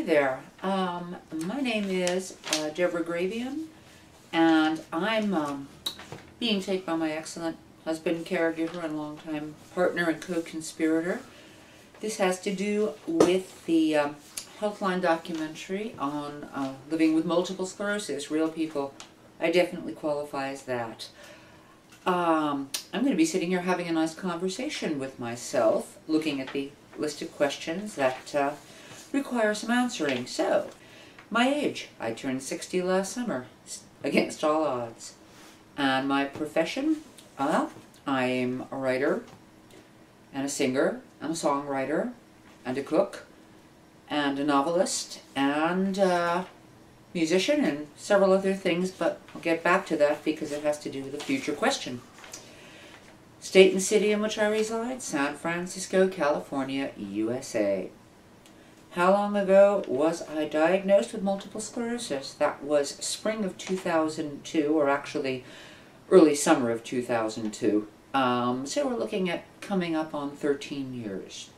there. My name is Deb Grabien, and I'm being taken by my excellent husband, caregiver, and longtime partner and co-conspirator. This has to do with the Healthline documentary on living with multiple sclerosis, real people. I definitely qualify as that. I'm going to be sitting here having a nice conversation with myself, looking at the list of questions that require some answering. So, my age. I turned 60 last summer, against all odds. And my profession? I'm a writer, and a singer, and a songwriter, and a cook, and a novelist, and a musician, and several other things, but I'll get back to that because it has to do with a future question. State and city in which I reside, San Francisco, California, USA. How long ago was I diagnosed with multiple sclerosis? That was spring of 2002, or actually early summer of 2002. So we're looking at coming up on 13 years.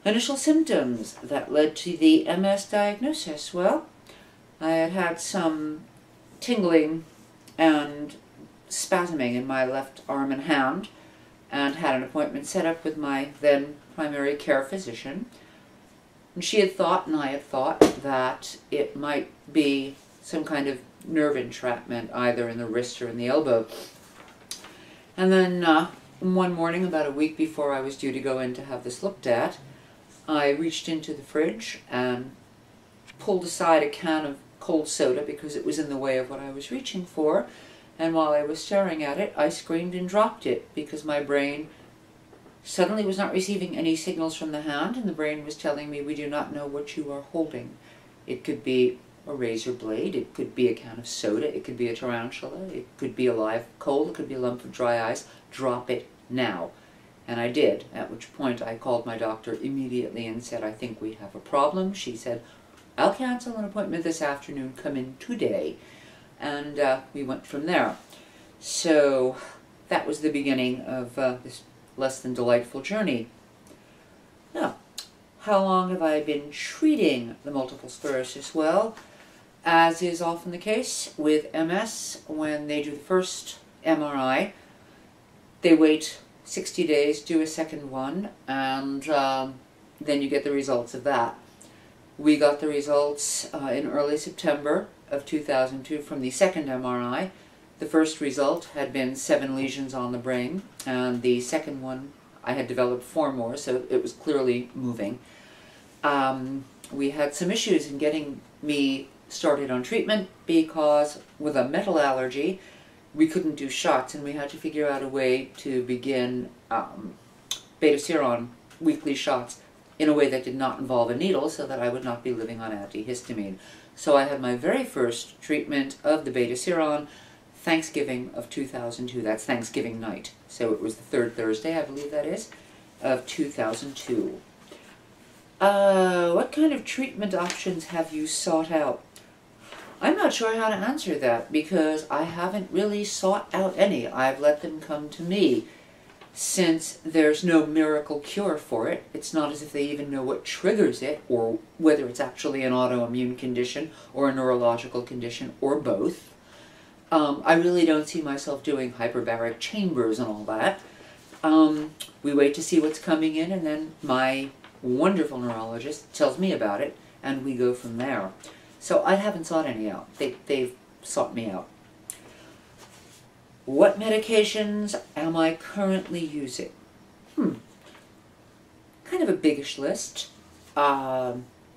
Initial symptoms that led to the MS diagnosis. Well, I had had some tingling and spasming in my left arm and hand, and had an appointment set up with my then primary care physician. And she had thought, and I had thought, that it might be some kind of nerve entrapment, either in the wrist or in the elbow. And then one morning, about a week before I was due to go in to have this looked at, I reached into the fridge and pulled aside a can of cold soda because it was in the way of what I was reaching for. And while I was staring at it, I screamed and dropped it because my brain suddenly was not receiving any signals from the hand, and the brain was telling me, we do not know what you are holding. It could be a razor blade, it could be a can of soda, it could be a tarantula, it could be a live coal, it could be a lump of dry ice. Drop it now. And I did, at which point I called my doctor immediately and said, I think we have a problem. She said, I'll cancel an appointment this afternoon, come in today. And we went from there. So that was the beginning of this less than delightful journey. Now, how long have I been treating the multiple sclerosis? Well, as is often the case with MS, when they do the first MRI, they wait 60 days, do a second one, and then you get the results of that. We got the results in early September of 2002 from the second MRI. The first result had been 7 lesions on the brain, and the second one I had developed 4 more, so it was clearly moving. We had some issues in getting me started on treatment because with a metal allergy we couldn't do shots, and we had to figure out a way to begin beta-seron weekly shots in a way that did not involve a needle, so that I would not be living on antihistamine. So I had my very first treatment of the beta-seron Thanksgiving of 2002. That's Thanksgiving night. So it was the 3rd Thursday, I believe that is, of 2002. What kind of treatment options have you sought out? I'm not sure how to answer that because I haven't really sought out any. I've let them come to me. Since there's no miracle cure for it, it's not as if they even know what triggers it, or whether it's actually an autoimmune condition or a neurological condition, or both. I really don't see myself doing hyperbaric chambers and all that. We wait to see what's coming in, and then my wonderful neurologist tells me about it, and we go from there. So I haven't sought any out. They've sought me out. What medications am I currently using? Kind of a biggish list.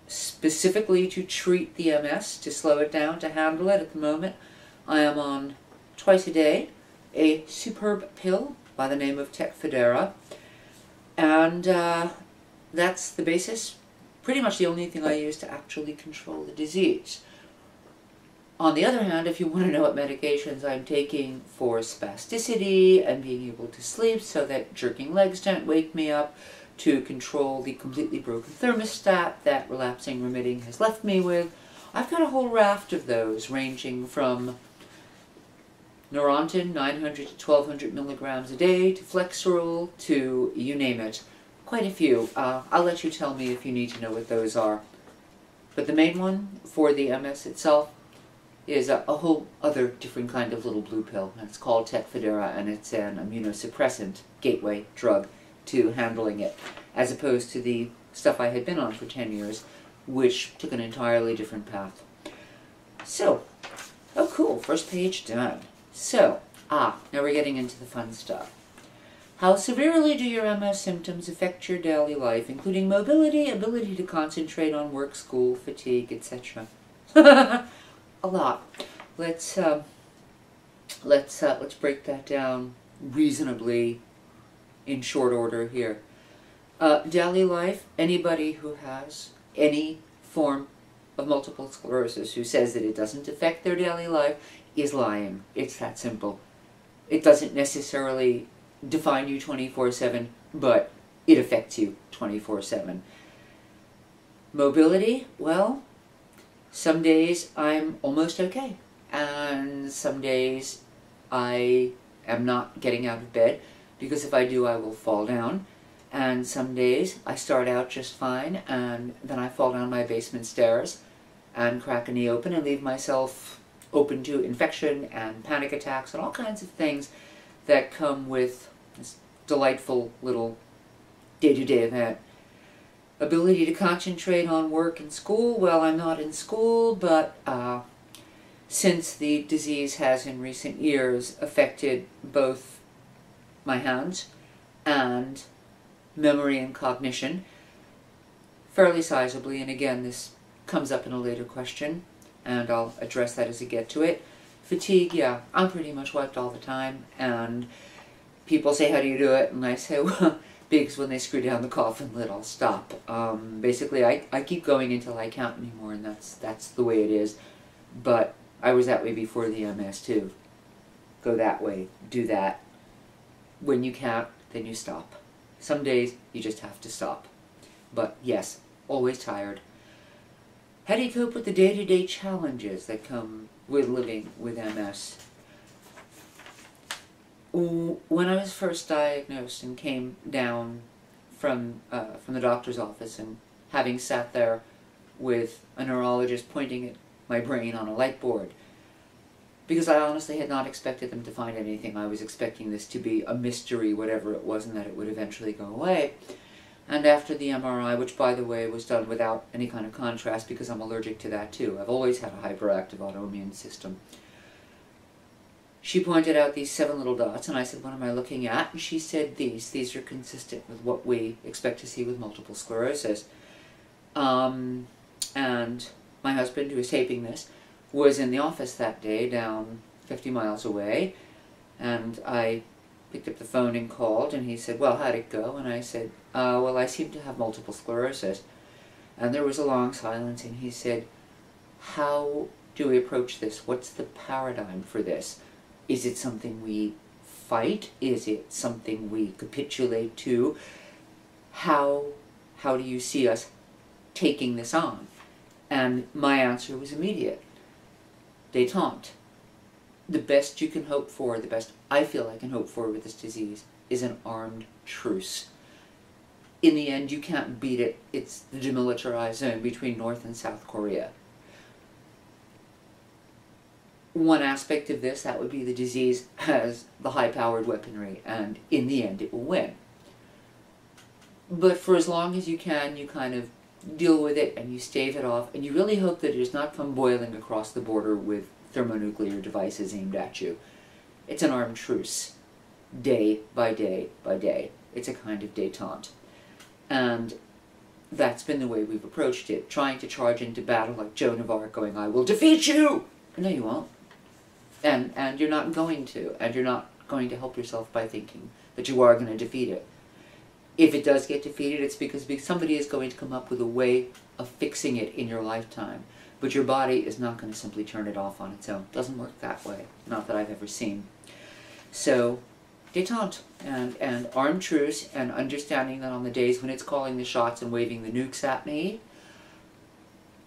Specifically to treat the MS, to slow it down, to handle it at the moment, I am on twice a day a superb pill by the name of Tecfidera, and that's the basis, pretty much the only thing I use to actually control the disease. On the other hand, if you want to know what medications I'm taking for spasticity and being able to sleep so that jerking legs don't wake me up, to control the completely broken thermostat that relapsing remitting has left me with, I've got a whole raft of those, ranging from Neurontin, 900 to 1200 milligrams a day, to Flexeril, to you name it. Quite a few. I'll let you tell me if you need to know what those are. But the main one for the MS itself is a whole other different kind of little blue pill. And it's called Tecfidera, and it's an immunosuppressant gateway drug to handling it, as opposed to the stuff I had been on for 10 years, which took an entirely different path. So, oh cool, first page done. So, now we're getting into the fun stuff. How severely do your MS symptoms affect your daily life, including mobility, ability to concentrate on work, school, fatigue, etc.? A lot. Let's break that down reasonably in short order here. Daily life, anybody who has any form of multiple sclerosis who says that it doesn't affect their daily life is lying. It's that simple. It doesn't necessarily define you 24/7, but it affects you 24/7. Mobility, well, some days I'm almost okay, and some days I am not getting out of bed, because if I do I will fall down, and some days I start out just fine, and then I fall down my basement stairs and crack a knee open and leave myself open to infection and panic attacks and all kinds of things that come with this delightful little day-to-day event. Ability to concentrate on work and school, well, I'm not in school, but since the disease has in recent years affected both my hands and memory and cognition fairly sizably, and again this comes up in a later question and I'll address that as I get to it. Fatigue, yeah, I'm pretty much wiped all the time, and people say, how do you do it? And I say, well, because when they screw down the coffin lid, I'll stop. Basically, I keep going until I can't anymore, and that's the way it is. But I was that way before the MS too. Go that way, do that. When you can't, then you stop. Some days, you just have to stop. But yes, always tired. How do you cope with the day-to-day challenges that come with living with MS? When I was first diagnosed and came down from the doctor's office, and having sat there with a neurologist pointing at my brain on a light board, because I honestly had not expected them to find anything. I was expecting this to be a mystery, whatever it was, and that it would eventually go away. And after the MRI, which by the way was done without any kind of contrast because I'm allergic to that too. I've always had a hyperactive autoimmune system. She pointed out these 7 little dots, and I said, what am I looking at? And she said, these are consistent with what we expect to see with multiple sclerosis. And my husband, who is taping this, was in the office that day, down 50 miles away, and I picked up the phone and called, and he said, well, how'd it go? And I said, well, I seem to have multiple sclerosis. And there was a long silence, and he said, how do we approach this? What's the paradigm for this? Is it something we fight? Is it something we capitulate to? How do you see us taking this on? And my answer was immediate. Détente. The best you can hope for, the best I feel I can hope for with this disease, is an armed truce. In the end, you can't beat it. It's the demilitarized zone between North and South Korea. One aspect of this, that would be the disease has the high-powered weaponry, and in the end it will win. But for as long as you can, you kind of deal with it and you stave it off, and you really hope that it does not come boiling across the border with thermonuclear devices aimed at you. It's an armed truce, day by day by day. It's a kind of détente. And that's been the way we've approached it, trying to charge into battle like Joan of Arc, going, I will defeat you! No, you won't. And you're not going to, and you're not going to help yourself by thinking that you are going to defeat it. If it does get defeated, it's because somebody is going to come up with a way of fixing it in your lifetime. But your body is not going to simply turn it off on its own. It doesn't work that way. Not that I've ever seen. So, détente and armed truce, and understanding that on the days when it's calling the shots and waving the nukes at me,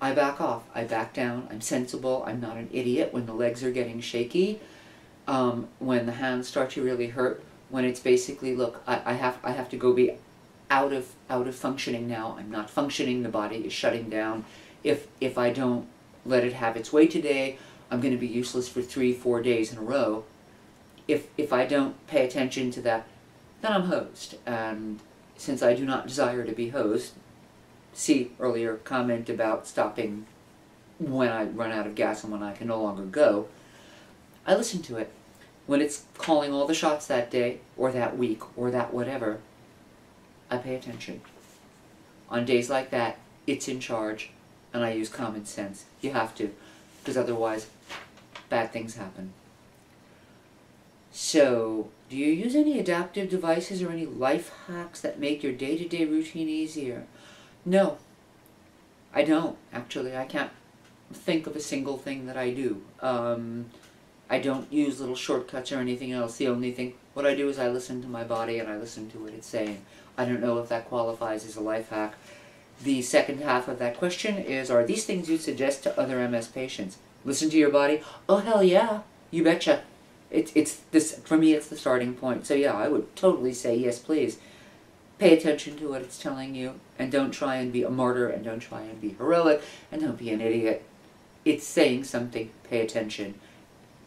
I back off. I back down. I'm sensible. I'm not an idiot when the legs are getting shaky, when the hands start to really hurt, when it's basically, look, I have to go be out of functioning now. I'm not functioning. The body is shutting down. If I don't let it have its way today, I'm going to be useless for 3-4 days in a row. If I don't pay attention to that, then I'm hosed. And since I do not desire to be hosed, see earlier comment about stopping when I run out of gas and when I can no longer go, I listen to it. When it's calling all the shots that day, or that week, or that whatever, I pay attention. On days like that, it's in charge, and I use common sense. You have to, because otherwise, bad things happen. So, do you use any adaptive devices or any life hacks that make your day-to-day routine easier? No, I don't, actually. I can't think of a single thing that I do. I don't use little shortcuts or anything else. The only thing, what I do is I listen to my body and I listen to what it's saying. I don't know if that qualifies as a life hack. The second half of that question is, are these things you suggest to other MS patients? Listen to your body? Oh, hell yeah. You betcha. It's this, for me, it's the starting point. So yeah, I would totally say yes, please. Pay attention to what it's telling you, and don't try and be a martyr, and don't try and be heroic, and don't be an idiot. It's saying something. Pay attention.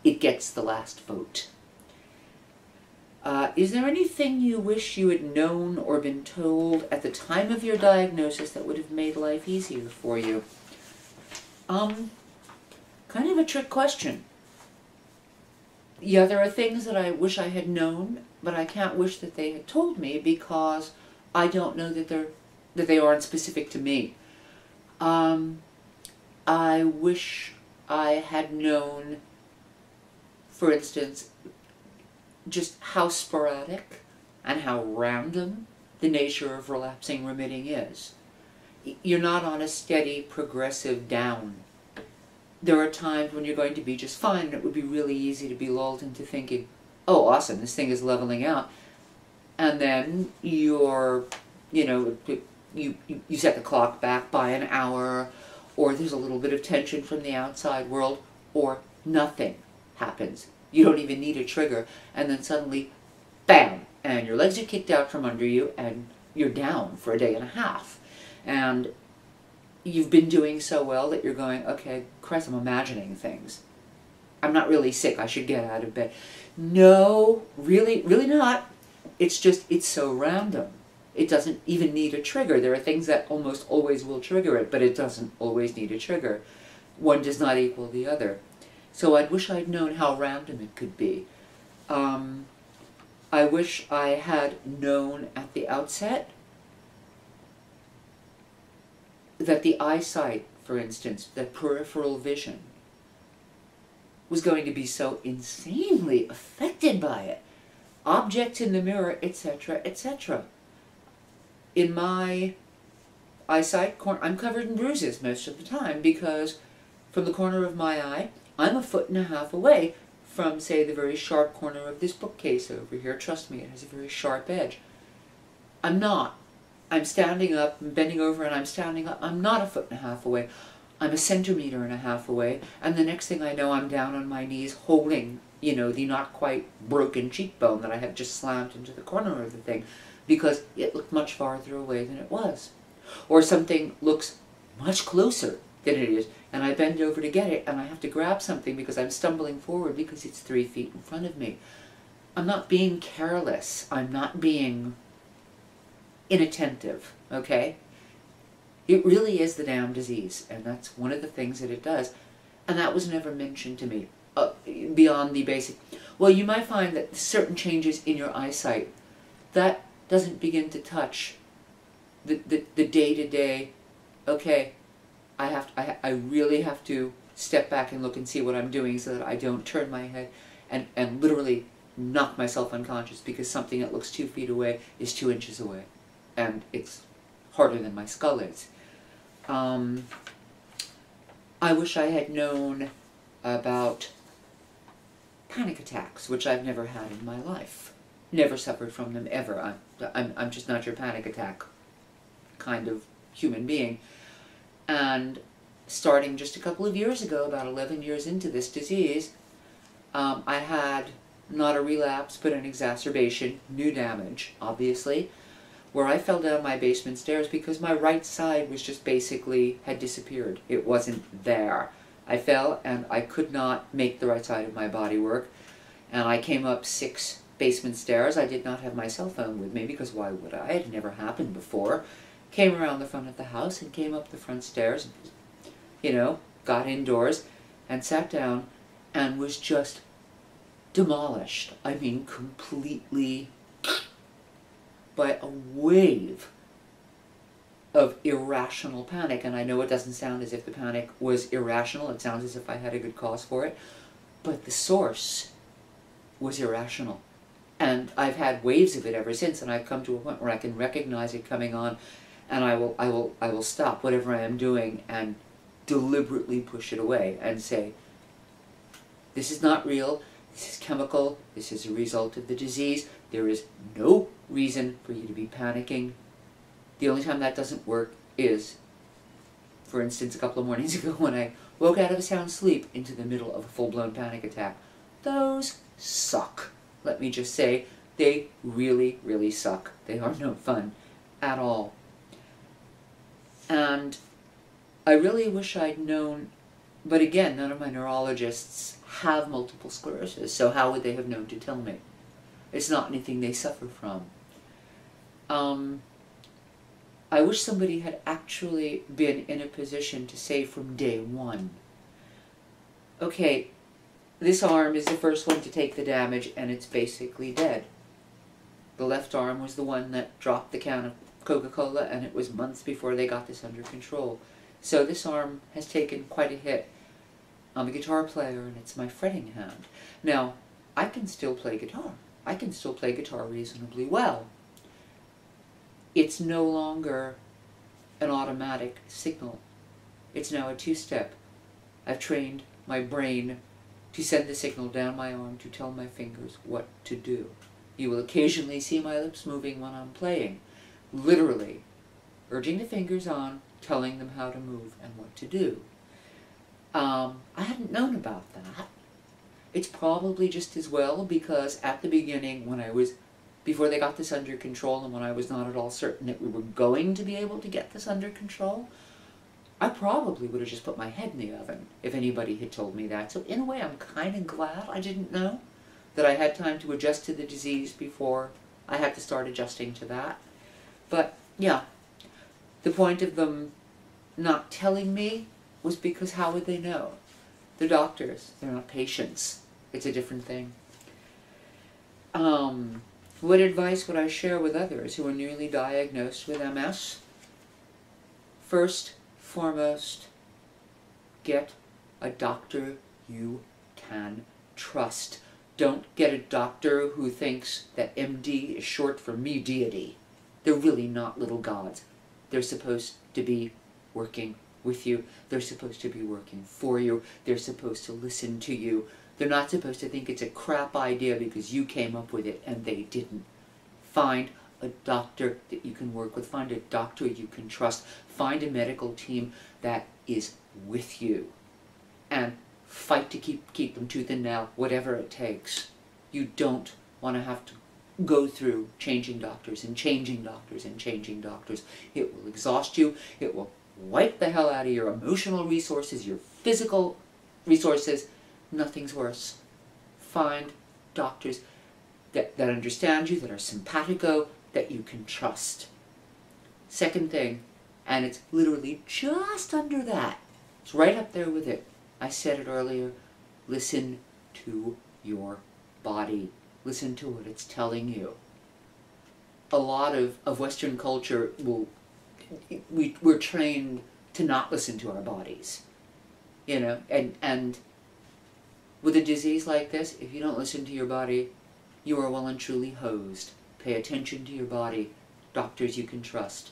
It gets the last vote. Is there anything you wish you had known or been told at the time of your diagnosis that would have made life easier for you? Kind of a trick question. Yeah, there are things that I wish I had known, but I can't wish that they had told me because I don't know that they aren't specific to me. I wish I had known, for instance, just how sporadic and how random the nature of relapsing remitting is. You're not on a steady, progressive down. There are times when you're going to be just fine, and it would be really easy to be lulled into thinking, oh, awesome, this thing is leveling out. And then you set the clock back by an hour, or there's a little bit of tension from the outside world, or nothing happens. You don't even need a trigger, and then suddenly, bam, and your legs are kicked out from under you, and you're down for a day and a half. And you've been doing so well that you're going, okay, Christ, I'm imagining things. I'm not really sick, I should get out of bed. No, really, really not. It's just, it's so random. It doesn't even need a trigger. There are things that almost always will trigger it, but it doesn't always need a trigger. One does not equal the other. So I wish I'd known how random it could be. I wish I had known at the outset that the eyesight, for instance, the peripheral vision, was going to be so insanely affected by it. Objects in the mirror, etc., etc. In my eyesight, I'm covered in bruises most of the time because from the corner of my eye, I'm 1.5 feet away from, say, the very sharp corner of this bookcase over here. Trust me, it has a very sharp edge. I'm not. I'm standing up, I'm bending over and I'm standing up. I'm not 1.5 feet away. I'm 1.5 centimeters away, and the next thing I know, I'm down on my knees holding, the not quite broken cheekbone that I have just slammed into the corner of the thing, because it looked much farther away than it was. Or something looks much closer than it is, and I bend over to get it, and I have to grab something because I'm stumbling forward because it's 3 feet in front of me. I'm not being careless. I'm not being inattentive, okay? It really is the damn disease, and that's one of the things that it does. And that was never mentioned to me, beyond the basic. Well, you might find that certain changes in your eyesight, that doesn't begin to touch the day-to-day, okay, I really have to step back and look and see what I'm doing so that I don't turn my head and literally knock myself unconscious because something that looks 2 feet away is 2 inches away. And it's harder than my skull is. I wish I had known about panic attacks, which I've never had in my life. Never suffered from them ever. I'm just not your panic attack kind of human being. And starting just a couple of years ago, about 11 years into this disease, I had not a relapse but an exacerbation, new damage, obviously, where I fell down my basement stairs because my right side was just basically had disappeared. It wasn't there. I fell and I could not make the right side of my body work, and I came up 6 basement stairs. I did not have my cell phone with me because why would I? It had never happened before. Came around the front of the house and came up the front stairs, you know, got indoors and sat down and was just demolished. I mean, completely by a wave of irrational panic. And I know it doesn't sound as if the panic was irrational. It sounds as if I had a good cause for it. But the source was irrational. And I've had waves of it ever since, and I've come to a point where I can recognize it coming on, and I will stop whatever I am doing and deliberately push it away and say, this is not real, this is chemical, this is a result of the disease, there is no reason for you to be panicking. The only time that doesn't work is, for instance, a couple of mornings ago when I woke out of a sound sleep into the middle of a full-blown panic attack. Those suck. Let me just say, they really, really suck. They are no fun at all. And I really wish I'd known, but again, none of my neurologists have multiple sclerosis, so how would they have known to tell me? It's not anything they suffer from. I wish somebody had actually been in a position to say from day one, okay, this arm is the first one to take the damage and it's basically dead. The left arm was the one that dropped the can of Coca-Cola, and it was months before they got this under control. So this arm has taken quite a hit. I'm a guitar player and it's my fretting hand. Now, I can still play guitar. I can still play guitar reasonably well. It's no longer an automatic signal. It's now a 2-step. I've trained my brain to send the signal down my arm to tell my fingers what to do. You will occasionally see my lips moving when I'm playing. Literally, urging the fingers on, telling them how to move and what to do. I hadn't known about that. It's probably just as well because at the beginning, before they got this under control and when I was not at all certain that we were going to be able to get this under control, I probably would have just put my head in the oven if anybody had told me that. So in a way, I'm kind of glad I didn't know, that I had time to adjust to the disease before I had to start adjusting to that. But yeah, the point of them not telling me was because how would they know? They're doctors, they're not patients. It's a different thing. What advice would I share with others who are newly diagnosed with MS? First, foremost, get a doctor you can trust. Don't get a doctor who thinks that MD is short for me deity. They're really not little gods. They're supposed to be working with you. They're supposed to be working for you. They're supposed to listen to you. They're not supposed to think it's a crap idea because you came up with it and they didn't. Find a doctor that you can work with. Find a doctor you can trust. Find a medical team that is with you. And fight to keep them tooth and nail, whatever it takes. You don't want to have to go through changing doctors and changing doctors and changing doctors. It will exhaust you. It will wipe the hell out of your emotional resources, your physical resources. Nothing's worse. Find doctors that understand you, that are simpatico, that you can trust. Second thing, and it's literally just under that, it's right up there with it. I said it earlier, listen to your body. Listen to what it's telling you. A lot of Western culture we're trained to not listen to our bodies. You know, and with a disease like this, if you don't listen to your body, you are well and truly hosed. Pay attention to your body. Doctors you can trust.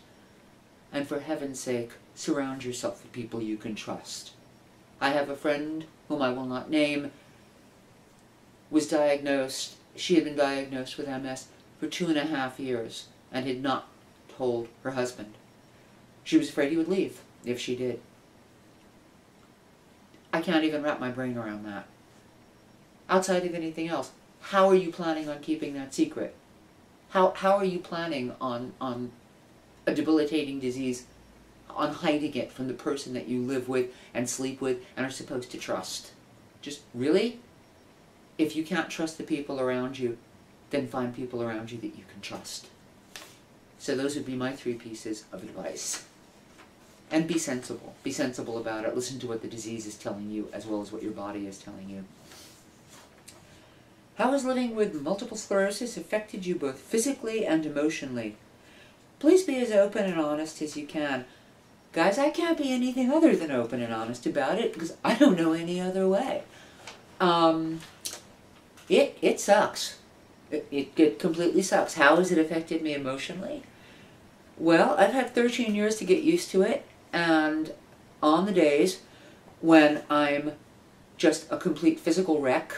And for heaven's sake, surround yourself with people you can trust. I have a friend, whom I will not name, was diagnosed, she had been diagnosed with MS for 2.5 years and had not told her husband. She was afraid he would leave if she did. I can't even wrap my brain around that. Outside of anything else, how are you planning on keeping that secret? How are you planning on a debilitating disease, on hiding it from the person that you live with and sleep with and are supposed to trust? Just really? If you can't trust the people around you, then find people around you that you can trust. So those would be my 3 pieces of advice. And be sensible. Be sensible about it. Listen to what the disease is telling you as well as what your body is telling you. How has living with multiple sclerosis affected you both physically and emotionally? Please be as open and honest as you can. Guys, I can't be anything other than open and honest about it because I don't know any other way. It sucks. It completely sucks. How has it affected me emotionally? Well, I've had 13 years to get used to it, and on the days when I'm just a complete physical wreck,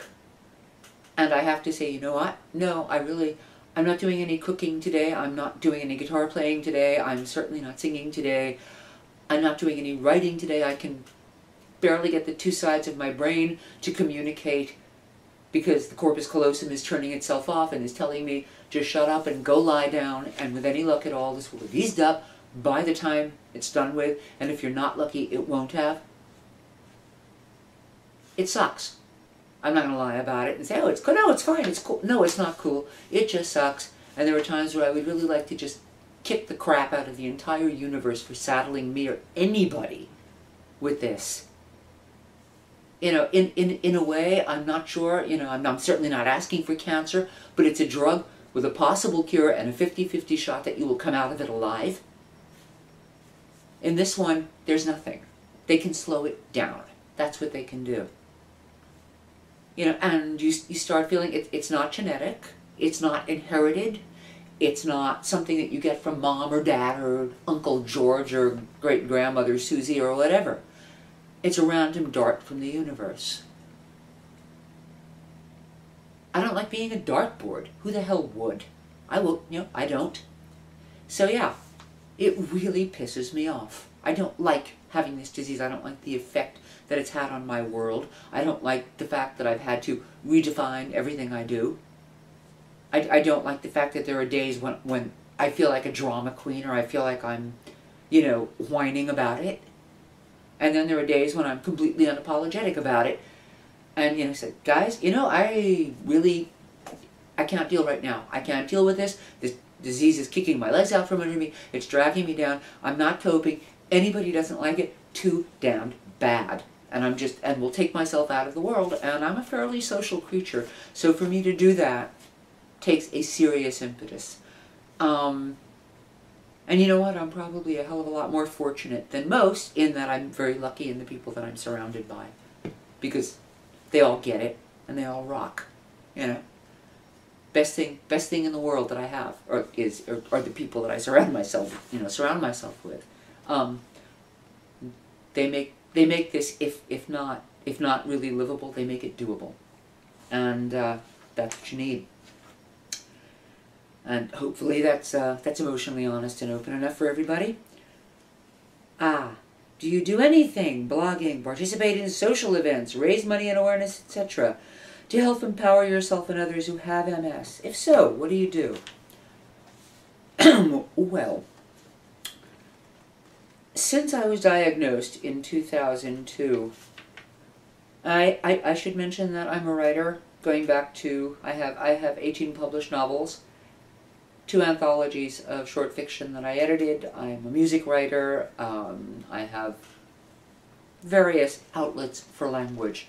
and I have to say, you know what? No, I'm not doing any cooking today. I'm not doing any guitar playing today. I'm certainly not singing today. I'm not doing any writing today. I can barely get the 2 sides of my brain to communicate because the corpus callosum is turning itself off and is telling me, just shut up and go lie down, and with any luck at all, this will have eased up by the time it's done with, and if you're not lucky, it won't have. It sucks. I'm not going to lie about it and say, oh, it's cool. No, it's fine, it's cool. No, it's not cool. It just sucks, and there are times where I would really like to just kick the crap out of the entire universe for saddling me or anybody with this. You know, in a way, I'm not sure, you know, I'm certainly not asking for cancer, but it's a drug with a possible cure and a 50-50 shot that you will come out of it alive. In this one, there's nothing. They can slow it down. That's what they can do. You know, and you start feeling it's not genetic, it's not inherited, it's not something that you get from mom or dad or Uncle George or great-grandmother Susie or whatever. It's a random dart from the universe. I don't like being a dartboard. Who the hell would? I will, you know, I don't. So yeah, it really pisses me off. I don't like having this disease. I don't like the effect that it's had on my world. I don't like the fact that I've had to redefine everything I do. I don't like the fact that there are days when I feel like a drama queen or I feel like I'm, you know, whining about it. And then there are days when I'm completely unapologetic about it. And, you know, I said, guys, you know, I can't deal right now. I can't deal with this. This disease is kicking my legs out from under me. It's dragging me down. I'm not coping. Anybody doesn't like it, too damned bad. And and will take myself out of the world. And I'm a fairly social creature. So for me to do that takes a serious impetus. And you know what? I'm probably a hell of a lot more fortunate than most in that I'm very lucky in the people that I'm surrounded by. Because they all get it and they all rock. You know? Best thing in the world that I have are the people that I surround myself with. They make this if not really livable, they make it doable. And that's what you need. And hopefully that's emotionally honest and open enough for everybody. Do you do anything, blogging, participate in social events, raise money and awareness, etc., to help empower yourself and others who have MS? If so, what do you do? Well, since I was diagnosed in 2002, I should mention that I'm a writer, going back to, I have 18 published novels, 2 anthologies of short fiction that I edited. I'm a music writer. I have various outlets for language.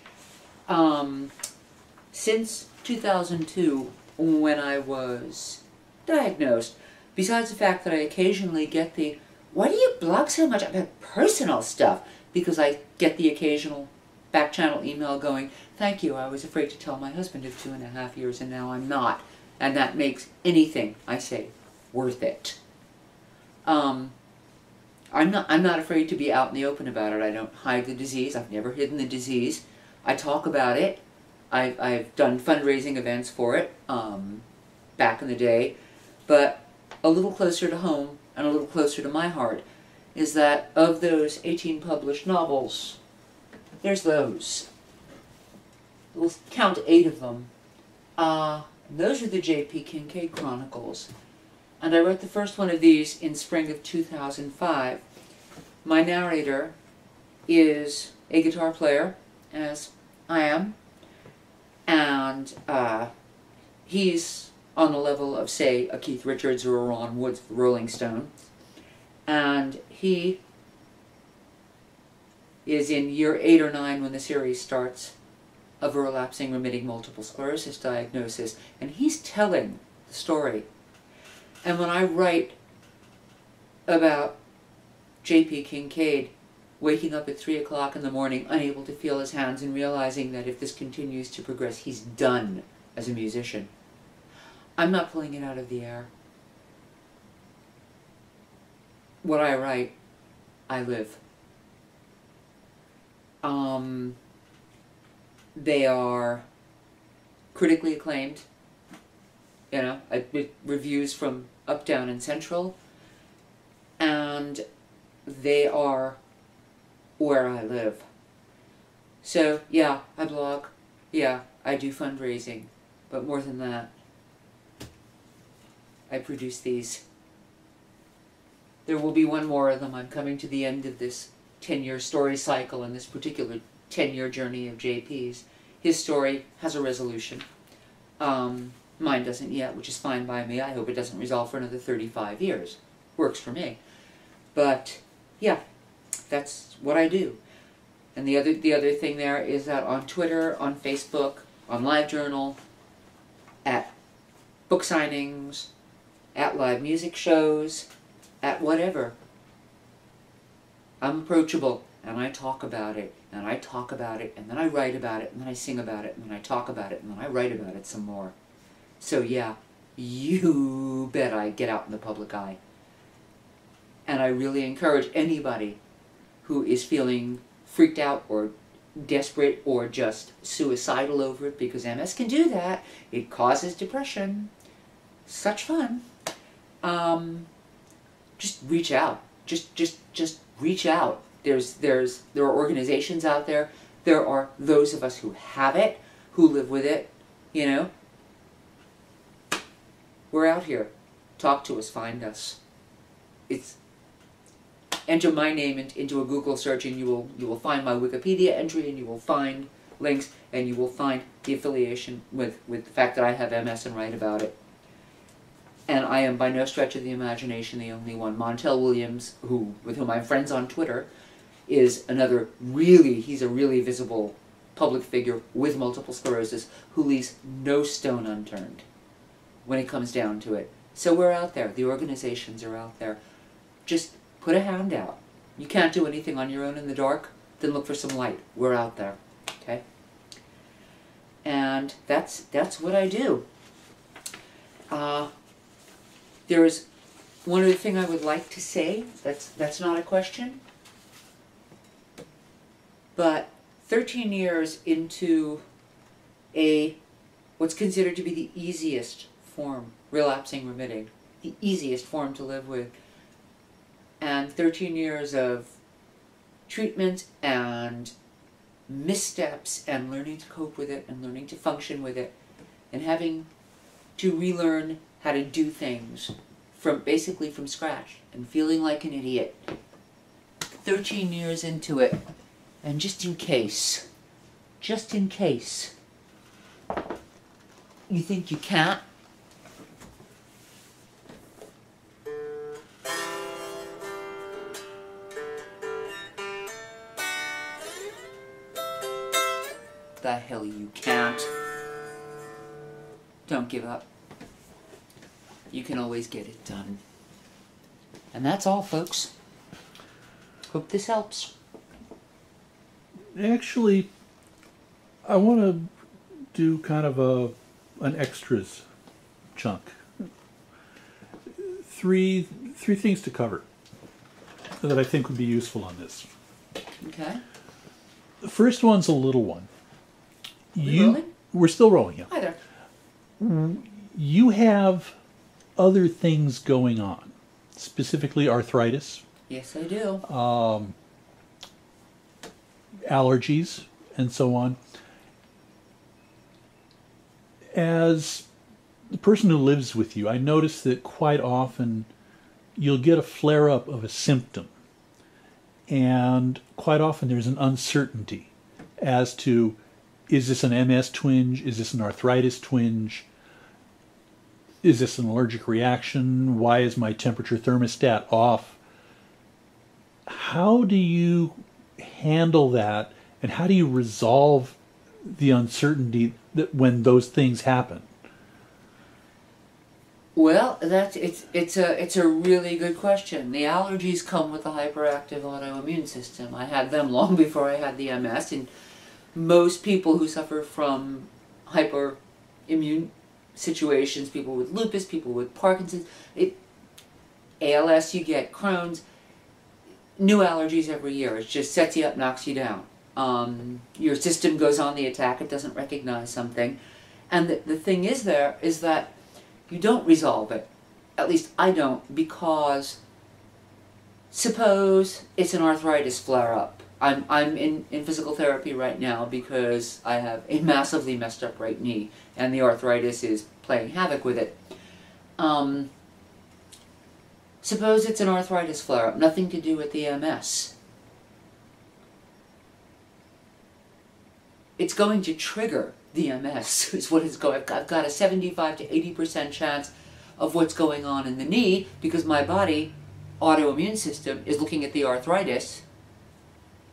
Since 2002, when I was diagnosed, besides the fact that I occasionally get the, why do you blog so much about personal stuff? Because I get the occasional back channel email going, thank you, I was afraid to tell my husband of 2.5 years and now I'm not. And that makes anything I say worth it. I'm not afraid to be out in the open about it. I don't hide the disease. I've never hidden the disease. I talk about it. I've done fundraising events for it back in the day. But a little closer to home and a little closer to my heart is that of those 18 published novels, there's those. We'll count 8 of them. Those are the J.P. Kincaid Chronicles. And I wrote the first one of these in spring of 2005. My narrator is a guitar player, as I am, and he's on the level of, say, a Keith Richards or a Ron Wood, the Rolling Stones. And he is in year 8 or 9 when the series starts of a relapsing remitting multiple sclerosis diagnosis, and he's telling the story. And when I write about J.P. Kincaid waking up at 3 o'clock in the morning, unable to feel his hands, and realizing that if this continues to progress, he's done as a musician, I'm not pulling it out of the air. What I write, I live. They are critically acclaimed, you know, with reviews from Up, Down, and Central, and they are where I live. So, yeah, I blog, yeah, I do fundraising, but more than that, I produce these. There will be one more of them. I'm coming to the end of this 10-year story cycle and this particular 10-year journey of JP's. His story has a resolution. Mine doesn't yet, which is fine by me. I hope it doesn't resolve for another 35 years. Works for me. But, yeah, that's what I do. And the other thing there is that on Twitter, on Facebook, on LiveJournal, at book signings, at live music shows, at whatever, I'm approachable, and I talk about it, and I talk about it, and then I write about it, and then I sing about it, and then I talk about it, and then I write about it some more. So yeah, you bet I get out in the public eye. And I really encourage anybody who is feeling freaked out or desperate or just suicidal over it, because MS can do that. It causes depression. Such fun. Just reach out. Just reach out. There are organizations out there. There are those of us who have it, who live with it, you know. We're out here. Talk to us, find us. Enter my name into a Google search, and you will find my Wikipedia entry, and you will find links, and you will find the affiliation with the fact that I have MS and write about it. And I am by no stretch of the imagination the only one. Montel Williams, with whom I'm friends on Twitter, is another he's a really visible public figure with multiple sclerosis who leaves no stone unturned when it comes down to it. So we're out there. The organizations are out there. Just put a hand out. You can't do anything on your own in the dark, then look for some light. We're out there. Okay? And that's what I do. There is one other thing I would like to say. That's not a question. But 13 years into what's considered to be the easiest form, relapsing remitting, the easiest form to live with, and 13 years of treatment and missteps and learning to cope with it and learning to function with it and having to relearn how to do things basically from scratch and feeling like an idiot. 13 years into it, and just in case you think you can't, the hell you can't. Don't give up. You can always get it done. And that's all, folks. Hope this helps. Actually, I want to do kind of an extras chunk. Three things to cover that I think would be useful on this. Okay. The first one's a little one. Rolling? We're still rolling, yeah. Hi there. You have other things going on, specifically arthritis. Yes, I do. Allergies, and so on. As the person who lives with you, I notice that quite often you'll get a flare-up of a symptom. And quite often there's an uncertainty as to, is this an MS twinge? Is this an arthritis twinge? Is this an allergic reaction? Why is my temperature thermostat off? How do you handle that, and how do you resolve the uncertainty that when those things happen? Well, it's a really good question. The allergies come with a hyperactive autoimmune system. I had them long before I had the MS, and most people who suffer from hyperimmune situations, people with lupus, people with Parkinson's, ALS, you get Crohn's, new allergies every year. It just sets you up, knocks you down. Your system goes on the attack, it doesn't recognize something. And the thing is that you don't resolve it. At least I don't, because suppose it's an arthritis flare-up. I'm in physical therapy right now because I have a massively messed up right knee, and the arthritis is playing havoc with it. Suppose it's an arthritis flare-up, nothing to do with the MS. It's going to trigger the MS, is what it's going. I've got a 75 to 80% chance of what's going on in the knee because my body, autoimmune system, is looking at the arthritis.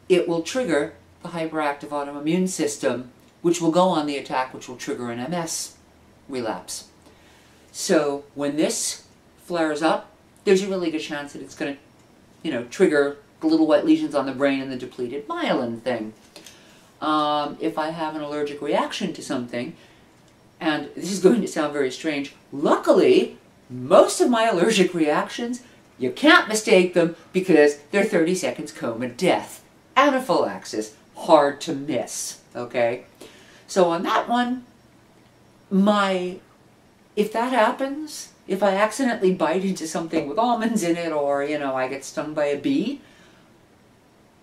It will trigger the hyperactive autoimmune system, which will go on the attack, which will trigger an MS relapse. So when this flares up, there's a really good chance that it's going to, trigger the little white lesions on the brain and the depleted myelin thing. If I have an allergic reaction to something, and this is going to sound very strange, luckily, most of my allergic reactions, you can't mistake them because they're 30 seconds coma death. Anaphylaxis, hard to miss, okay? So on that one, if that happens, if I accidentally bite into something with almonds in it, or, I get stung by a bee,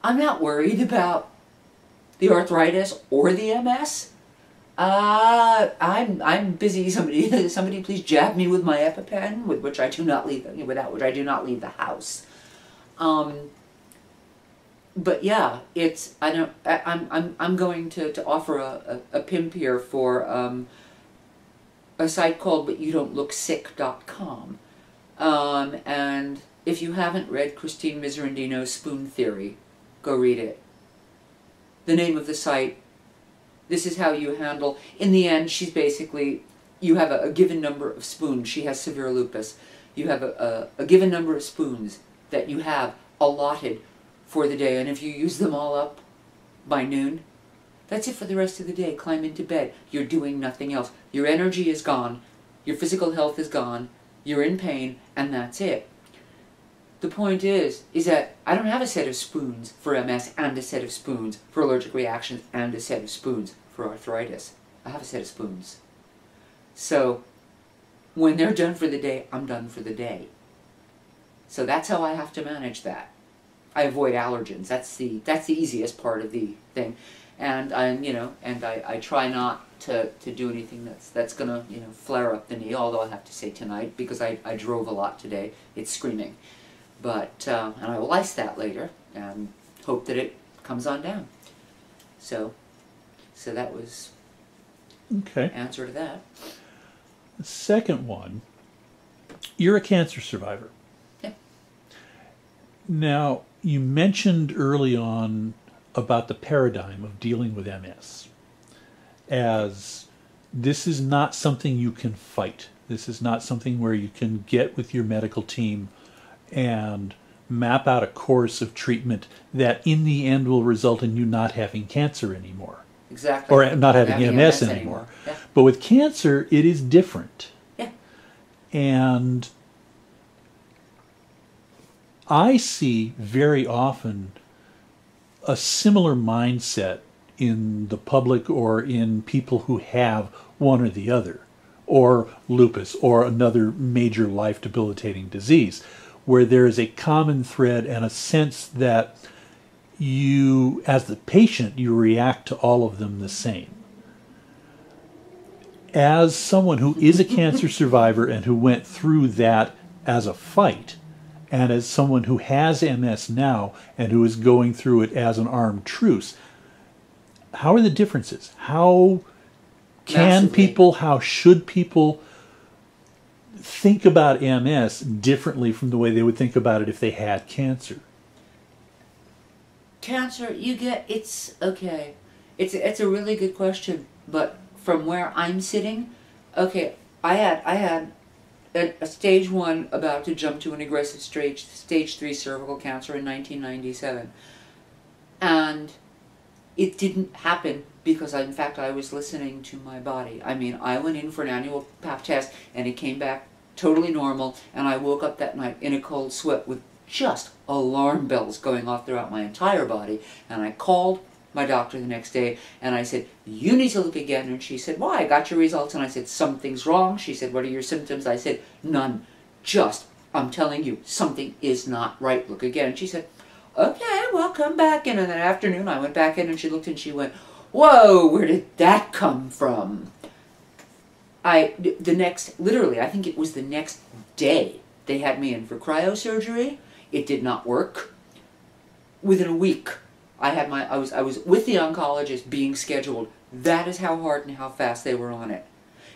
I'm not worried about the arthritis or the MS. I'm busy. Somebody please jab me with my EpiPen, without which I do not leave the house. But yeah, I'm going to offer a pimp here for a site called ButYouDon'tLookSick.com. And if you haven't read Christine Miserandino's Spoon Theory, go read it. The name of the site, this is how you handle, in the end, she's basically, you have a given number of spoons. She has severe lupus. You have a given number of spoons that you have allotted for the day, and if you use them all up by noon, that's it for the rest of the day. Climb into bed. You're doing nothing else. Your energy is gone. Your physical health is gone. You're in pain, and that's it. The point is that I don't have a set of spoons for MS and a set of spoons for allergic reactions and a set of spoons for arthritis. I have a set of spoons. So when they're done for the day, I'm done for the day. So that's how I have to manage that. I avoid allergens. That's the easiest part of the thing. And I try not to do anything that's gonna flare up the knee, although I have to say tonight, because I drove a lot today, it's screaming. But, and I will ice that later, and hope that it comes on down. So that was answer to that. The second one, you're a cancer survivor. Yeah. Now, you mentioned early on about the paradigm of dealing with MS, as this is not something you can fight. This is not something where you can get with your medical team and map out a course of treatment that in the end will result in you not having cancer anymore. Exactly. Or not having MS anymore. Yeah. But with cancer, it is different. Yeah. And I see very often a similar mindset in the public or in people who have one or the other, or lupus, or another major life debilitating disease, where there is a common thread and a sense that you, as the patient, you react to all of them the same. as someone who is a cancer survivor and who went through that as a fight, and as someone who has MS now and who is going through it as an armed truce, how are the differences? How can Massively. people, how should people think about MS differently from the way they would think about it if they had cancer? Cancer, it's okay. It's a really good question, but from where I'm sitting, okay, I had a stage 1 about to jump to an aggressive stage 3 cervical cancer in 1997. And it didn't happen because in fact I was listening to my body. I mean, I went in for an annual pap test and it came back totally normal, and I woke up that night in a cold sweat with just alarm bells going off throughout my entire body. And I called my doctor the next day and I said, you need to look again. And she said, why? I got your results. And I said, something's wrong. She said, what are your symptoms? I said, none. Just, I'm telling you, something is not right. Look again. And she said, okay, well, come back in. And that afternoon I went back in and she looked and she went, whoa, where did that come from? Literally, I think it was the next day, they had me in for cryosurgery. It did not work. Within a week, I was with the oncologist being scheduled. That is how hard and how fast they were on it.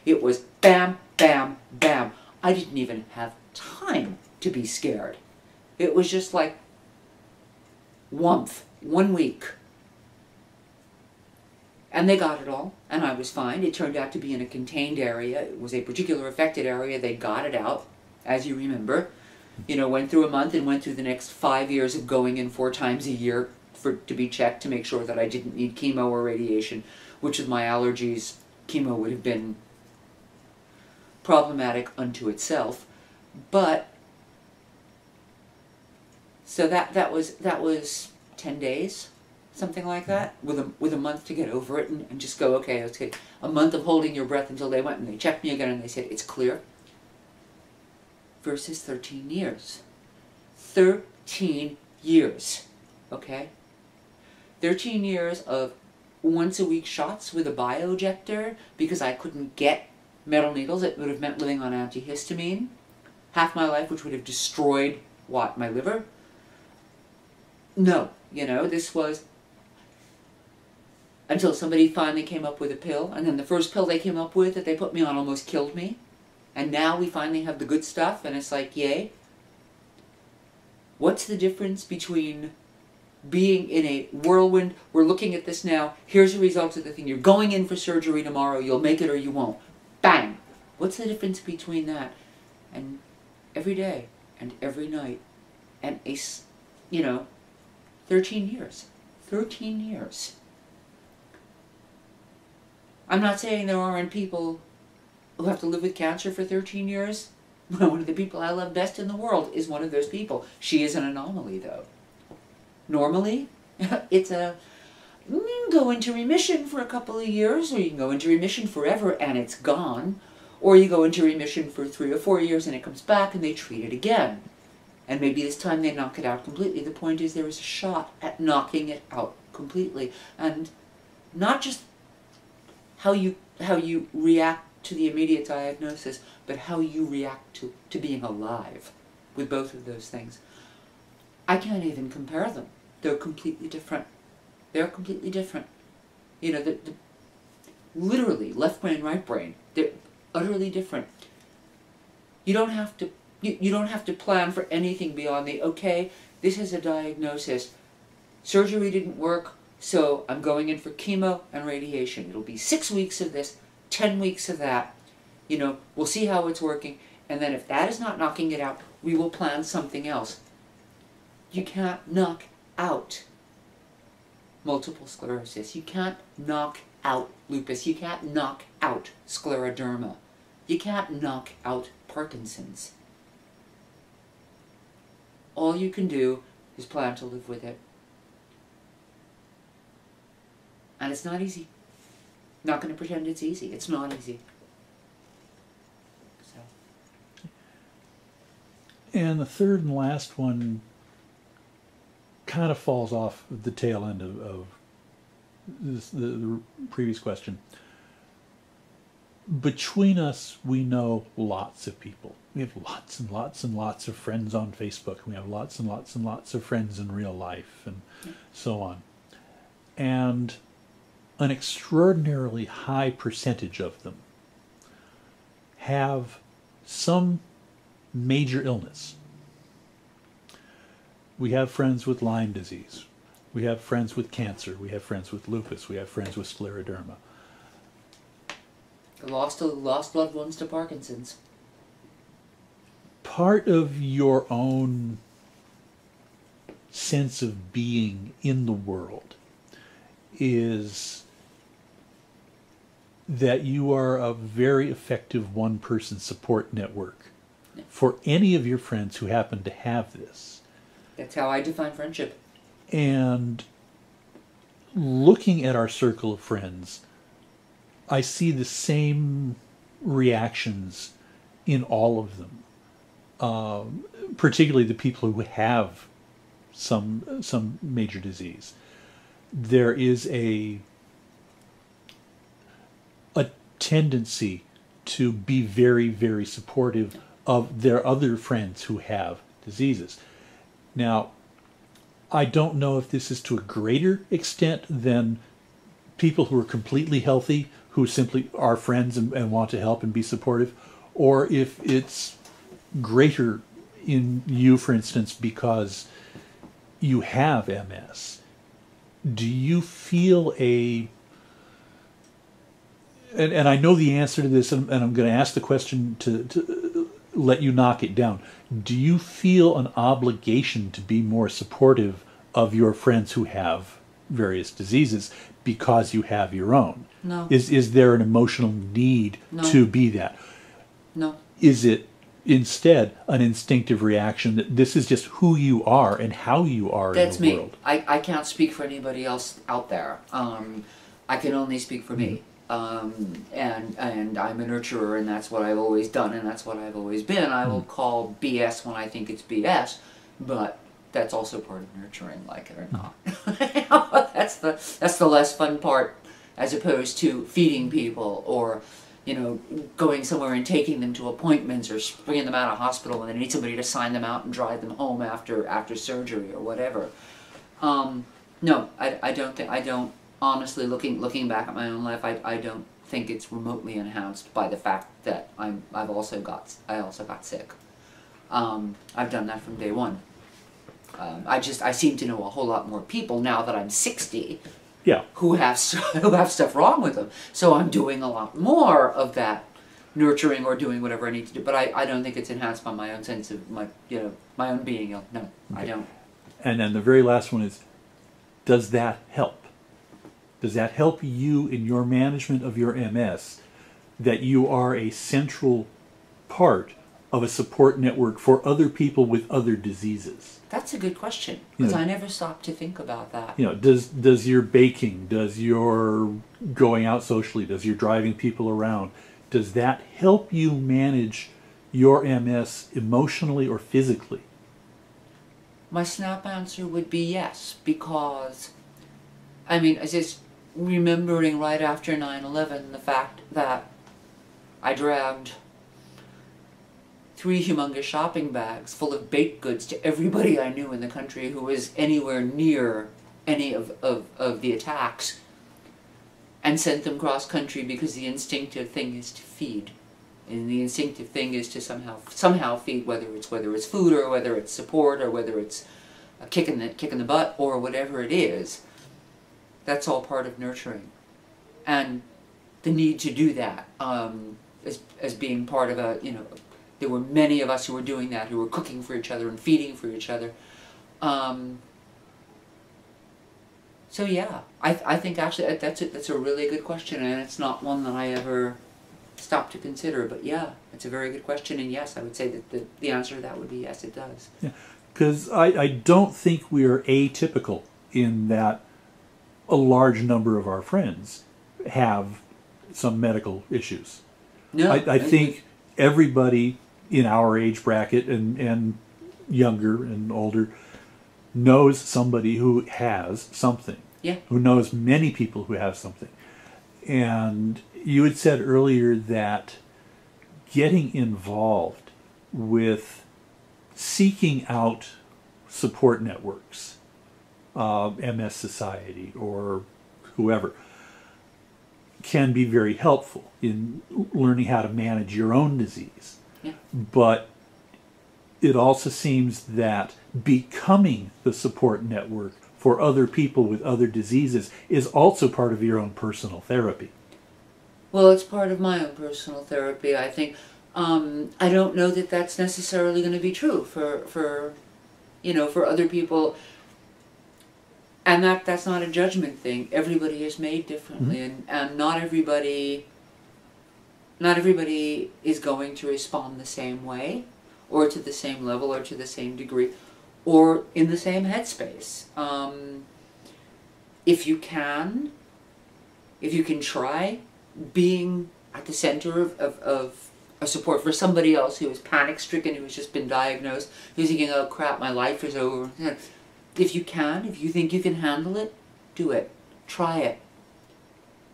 It was bam, bam, bam. I didn't even have time to be scared. It was just like whumph, 1 week. And they got it all, and I was fine. It turned out to be in a contained area. It was a particular affected area. They got it out, as you remember. You know, went through a month and went through the next 5 years of going in 4 times a year to be checked to make sure that I didn't need chemo or radiation, which with my allergies, chemo would have been problematic unto itself. But, so that was 10 days. Something like that, with a month to get over it and just go, okay, let's get a month of holding your breath until they went and they checked me again and they said, it's clear. Versus 13 years. 13 years, okay? 13 years of once-a-week shots with a bioinjector because I couldn't get metal needles. It would have meant living on antihistamine. Half my life, which would have destroyed, what, my liver? No, you know, this was until somebody finally came up with a pill, and then the first pill they came up with that they put me on almost killed me. And now we finally have the good stuff, and it's like, yay. What's the difference between being in a whirlwind, we're looking at this now, here's the results of the thing, you're going in for surgery tomorrow, you'll make it or you won't. Bang! What's the difference between that and every day and every night and 13 years. 13 years. I'm not saying there aren't people who have to live with cancer for 13 years. One of the people I love best in the world is one of those people. She is an anomaly, though. Normally, it's you can go into remission for a couple of years, or you can go into remission forever and it's gone, or you go into remission for 3 or 4 years and it comes back and they treat it again. And maybe this time they knock it out completely. The point is there is a shot at knocking it out completely. And not just how you react to the immediate diagnosis, but how you react to being alive with both of those things. I can't even compare them. They're completely different. They're completely different. You know, literally, left brain, right brain, they're utterly different. You don't have to you don't have to plan for anything beyond the, okay, this is a diagnosis. Surgery didn't work, so I'm going in for chemo and radiation. It'll be 6 weeks of this, 10 weeks of that. You know, we'll see how it's working, and then if that is not knocking it out, we will plan something else. You can't knock out multiple sclerosis. You can't knock out lupus. You can't knock out scleroderma. You can't knock out Parkinson's. All you can do is plan to live with it. And it's not easy. I'm not going to pretend it's easy. It's not easy. So. And the third and last one kind of falls off the tail end of this, the previous question. between us, we know lots of people. We have lots and lots and lots of friends on Facebook. We have lots and lots and lots of friends in real life and so on. And an extraordinarily high percentage of them have some major illness. We have friends with Lyme disease. We have friends with cancer. We have friends with lupus. We have friends with scleroderma. Lost loved ones to Parkinson's. Part of your own sense of being in the world is that you are a very effective one-person support network for any of your friends who happen to have this. That's how I define friendship. And looking at our circle of friends, I see the same reactions in all of them, particularly the people who have some major disease. There is a tendency to be very, very supportive of their other friends who have diseases. Now, I don't know if this is to a greater extent than people who are completely healthy, who simply are friends and want to help and be supportive, or if it's greater in you, for instance, because you have MS. Do you feel and I know the answer to this, and I'm going to ask the question to let you knock it down. Do you feel an obligation to be more supportive of your friends who have various diseases because you have your own? No. Is there an emotional need to be that? No. Is it instead an instinctive reaction that this is just who you are and how you are in the world? That's me. I can't speak for anybody else out there. I can only speak for me. And I'm a nurturer, and that's what I've always done, and that's what I've always been. I will call BS when I think it's BS, but that's also part of nurturing, like it or not. That's the less fun part, as opposed to feeding people, or going somewhere and taking them to appointments, or bringing them out of hospital when they need somebody to sign them out and drive them home after surgery or whatever. No, I don't. Honestly, looking back at my own life, I don't think it's remotely enhanced by the fact that I also got sick. I've done that from day one. I seem to know a whole lot more people now that I'm 60. Yeah. Who have stuff wrong with them. So I'm doing a lot more of that nurturing or doing whatever I need to do. But I don't think it's enhanced by my own sense of my own being ill. No, okay. I don't. And then the very last one is, does that help? Does that help you in your management of your MS, that you are a central part of a support network for other people with other diseases? That's a good question, because I never stopped to think about that. Does your baking, does your going out socially, does your driving people around, does that help you manage your MS emotionally or physically? My snap answer would be yes, because, I just remembering right after 9/11 the fact that I dragged 3 humongous shopping bags full of baked goods to everybody I knew in the country who was anywhere near any of the attacks, and sent them cross country because the instinctive thing is to feed. And the instinctive thing is to somehow feed, whether it's food, or whether it's support, or whether it's a kick in the butt, or whatever it is. That's all part of nurturing, and the need to do that as being part of a there were many of us who were doing that, who were cooking for each other and feeding for each other. So yeah, I think actually that's a really good question, and it's not one that I ever stopped to consider. But yeah, it's a very good question, and yes, I would say that the answer to that would be yes, it does. Yeah, because I don't think we are atypical in that a large number of our friends have some medical issues. No, I think everybody in our age bracket and younger and older knows somebody who has something. Yeah. Who knows many people who have something. And You had said earlier that getting involved with seeking out support networks, MS Society or whoever, can be very helpful in learning how to manage your own disease. Yeah. But it also seems that becoming the support network for other people with other diseases is also part of your own personal therapy. Well, it's part of my own personal therapy, I think. I don't know that that's necessarily going to be true for other people. And that's not a judgment thing. Everybody is made differently, and not everybody is going to respond the same way, or to the same level, or to the same degree, or in the same headspace. If you can try being at the center of a support for somebody else who is panic-stricken, who has just been diagnosed, who's thinking, oh crap, my life is over. If you think you can handle it, do it. Try it.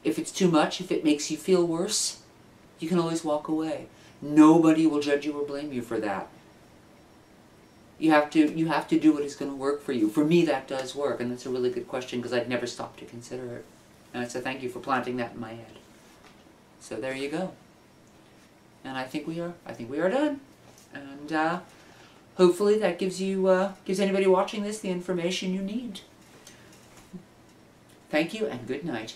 If it's too much, if it makes you feel worse, you can always walk away. Nobody will judge you or blame you for that. You have to do what is going to work for you. For me, that does work, and that's a really good question because I'd never stopped to consider it. And so thank you for planting that in my head. So there you go. And I think we are done. And hopefully that gives anybody watching this the information you need. Thank you and good night.